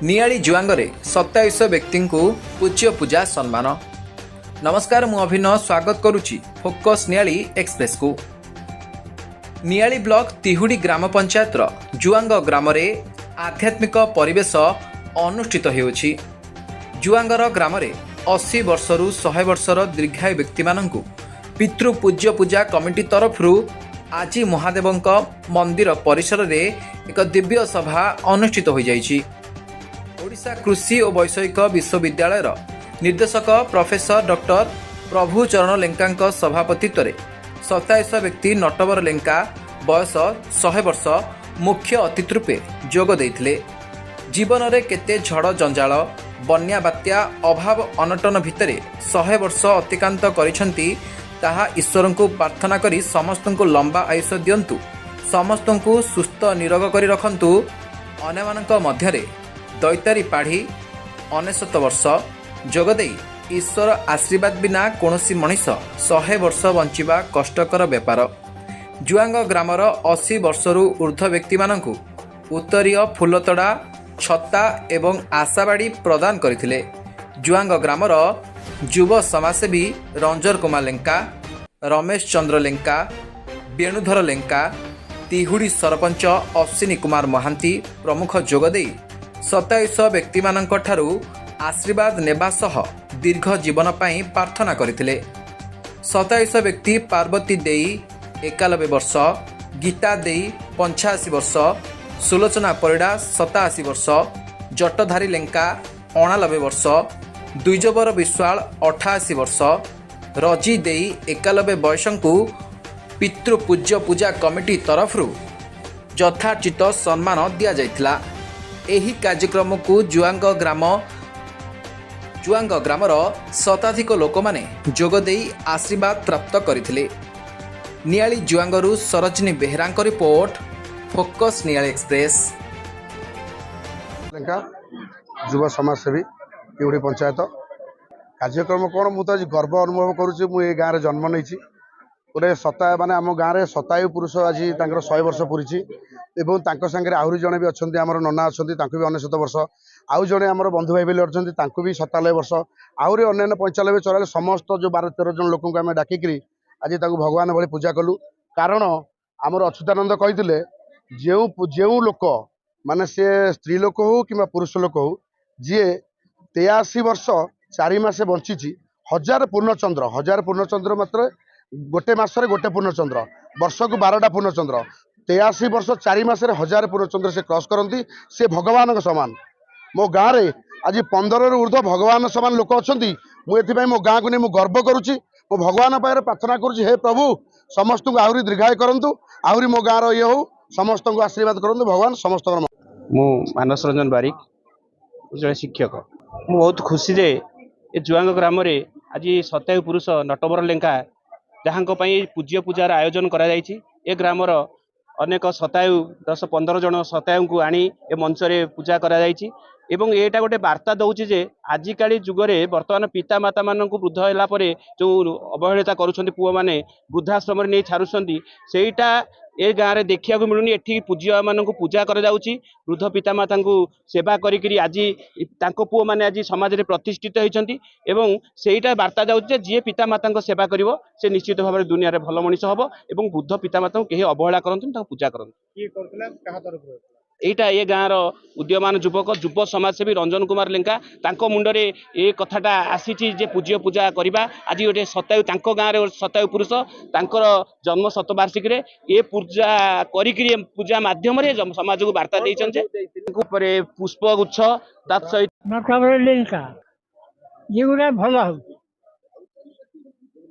नियाली जुआंगरे 27 व्यक्ति को पूज्य पूजा सम्मान। नमस्कार मु अभिनव स्वागत करुच्ची फोकस नियाली एक्सप्रेस को। नियाली ब्लॉक तिहुडी ग्राम पंचायत जुआंग ग्राम रे आध्यात्मिक परिवेश अनुष्ठित होउछि। जुआंगर ग्राम रे 80 वर्षरु 100 वर्षर दीर्घायु व्यक्ति माननकु पितृ पूज्य पूजा कमिटी तरफ आज महादेवंक मंदिर परिसर रे एक दिव्य सभा अनुष्ठित हो जाइछि। ओडिशा कृषि और वैषयिक विश्वविद्यालय निर्देशक प्रोफेसर डॉक्टर प्रभु चरण लेंका सभापतित्व में 27 व्यक्ति नटवर लेंका बयस 100 वर्ष मुख्य अतिथि रूपे जोग देइथिले। जीवन में केते झड़ जंजाल बन्या बात्या अभाव अनटन भितर 100 वर्ष अतिक्रांत करिसेंती ताहा ईश्वर को प्रार्थना करी समस्त को लंबा आयुष दियंतु, समस्त को सुस्थ निरोग करी रखंतु। अन्यमानक मध्यरे दैतारी पाढ़ी 69 वर्ष जोगदे ईश्वर आशीर्वाद बिना कौनसी मनीष 100 वर्ष बंचिबा कष्टकर व्यापार। जुआंग ग्रामर 80 वर्षरु ऊर्ध्व व्यक्ति मानकु उत्तरीय फुलतड़ा छत्ता एवं आशाबाड़ी प्रदान करथिले। जुआंग ग्रामर युव समाजसेवी रंजन कुमार लेंका, रमेश चंद्र लेंका, वेणुधर लेंका, तिहुडी सरपंच अश्विनी कुमार महांती प्रमुख जोगदे 27 व्यक्ति मानक ठारू आशीर्वाद नेबा सह दीर्घ जीवन पाई प्रार्थना करथिले। 27 व्यक्ति पार्वती देई 91 वर्ष, गीता देई 85 वर्ष, सुलोचना परिड़ा 87 वर्ष, जटधारी लेंका 89 वर्ष, द्विजबर विश्वाल 88 वर्ष, रजी देई 91 बयसंकु पितृ पूज्य पूजा कमिटी तरफ यथाचित सम्मान दिया जाइथिला। एही कार्यक्रम को जुआंग ग्रामर शताधिक लोक माने जोग देई आशीर्वाद प्राप्त करथिले। नियाली जुआंगरू Sarajani Behera report, focus Niali express. युव समाजसेवी तिहुडी पंचायत कार्यक्रम कौन मुझे आज गर्व अनुभव करुच्ची। मुझे गाँव में जन्म नहीं गोटे माने आम गाँव में शतायु पुरुष आज 100 वर्ष पूरी सागर आहरी जड़े भी अच्छा आम नना अच्छा भी 69 वर्ष, आउ जड़े आम बंधु भाई बेले अच्छा भी 97 वर्ष, आहरी अन्य 95 94 समस्त जो 12-13 जन लोक आम डाकिकी आज भगवान भाई पूजा कलु। कारण आमर अच्युतानंद कही जो लोक माने से स्त्री लोक हो कि पुरुष लोक हो जी 83 वर्ष 4 मास बंची 1000 पूर्णचंद्र मात्र गोटे मसरे गोटे पूर्णचंद्र वर्ष को 12टा पूर्णचंद्र 83 वर्ष 4 मास 1000 पूर्णचंद्र से क्रॉस करती से भगवान समान। मो गाँव में आज 15 ऊर्ध्व भगवान समान लोक अच्छा मुझे मो गाँव को नहीं गर्व करुच्ची। मो भगवान पाखे प्रार्थना करुच्ची, हे प्रभु समस्त को आहरी दीर्घायु करूँ, आहरी मो गाँव ये हो समस्त को आशीर्वाद करूँ भगवान समस्त। मु मानस रंजन बारिक जड़े शिक्षक। मु बहुत खुशी जे ए जुआंग ग्राम रे आज 27 पुरुष नटवर लेंका जहाँ पूज्य पूजार आयोजन करा जायछि। ए ग्रामर अनेक शतायु 10-15 जन शतायु को आनी ए मंच रे पूजा करा जायछि। एवं एटा गोटे वार्ता दउछि जे आजिकाली जुगरे वर्तमान पिता माता मानक वृद्ध होला परे जो अवहेलिता करूछन्ती पुओ माने वृद्धाश्रम रे नै छारुछन्ती सेटा ए गाँव में देखा मिलूनी। एठी पूज्य मान पूजा कर वृद्ध पिता माता सेवा करी आज पुओ मैंने आज समाज में प्रतिष्ठित होती एवं सेटा वार्ता जाऊँ जी पिता माता सेवा करिवो से निश्चित भाव में दुनिया रे भल मनीष हम और वृद्ध पिता माता कहीं अवहेला करते पूजा करते। एटा ये गाँव उदीयमान युवक युव समाजसेवी रंजन कुमार लेंका मुंडरे ये कथाटा आसी जे पूज्य पूजा करवा। आज गोटे शतायु गाँव में शतायु पुरुष तांकर जन्म शतवार्षिकी रे ये पूजा करी पूजा माध्यम समाज को वार्ता देते पुष्प गुच्छ सहित लेंका ये गोटे भल हो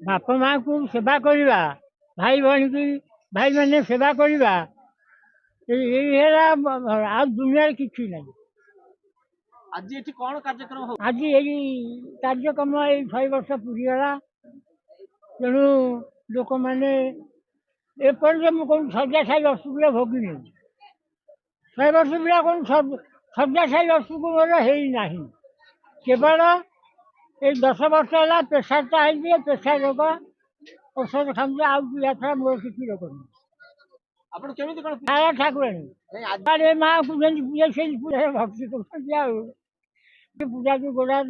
बापा माँ को सेवा करवा, भाई बहन की भाई मैंने सेवा करवा आ दुनिया किसी ना। आज ये कौन कार्यक्रम हो? आज यही कार्यक्रम 100 वर्ष पूरीगला तेणु लोक मैंने एपर्यंत कौन शଯ୍याशायी असुविधा भोगिनी 100 वर्ष पिला कौन शଯ୍याशायी असुविधा है ना। केवल ये 10 वर्ष है प्रेसरटा है प्रेसर रोग औषध खाते आउट मोर किसी रोग नहीं। ଆପଣ କେମିତି କଣ ସାରା ଠାକୁରାଣୀ ନାଇଁ ଆଜି ଆରେ ମାଆକୁ ଯେମିତି ପୂଜା ସେମିତି ପୂଜା ଭକ୍ତି କରୁଛନ୍ତି ଆଉ ପୂଜାକୁ ଗୋଡ଼ା